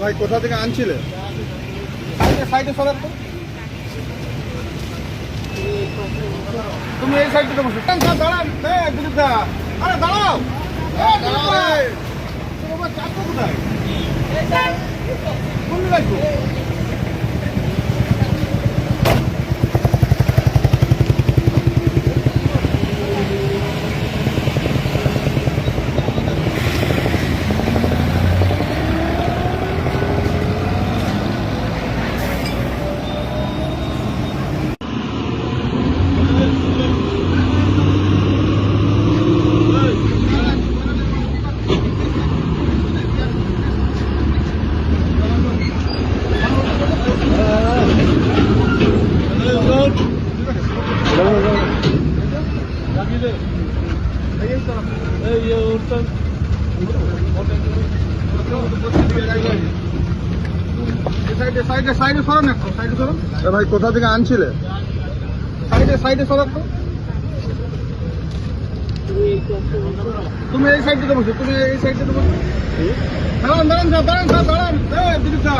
ভাই কোথা থেকে আনছিলে? তুমি এই সাইডে বসো। দাঁড়ান, আরে দাঁড়াও, কোথায় সাইডে সরান একটু, সাইডে সরান। ভাই কোথা থেকে আনছিলে? সাইডে সরান তো। তুমি এই সাইডে বসো, তুমি এই সাইডে বসো। দাঁড়ান, দিলীপ দা।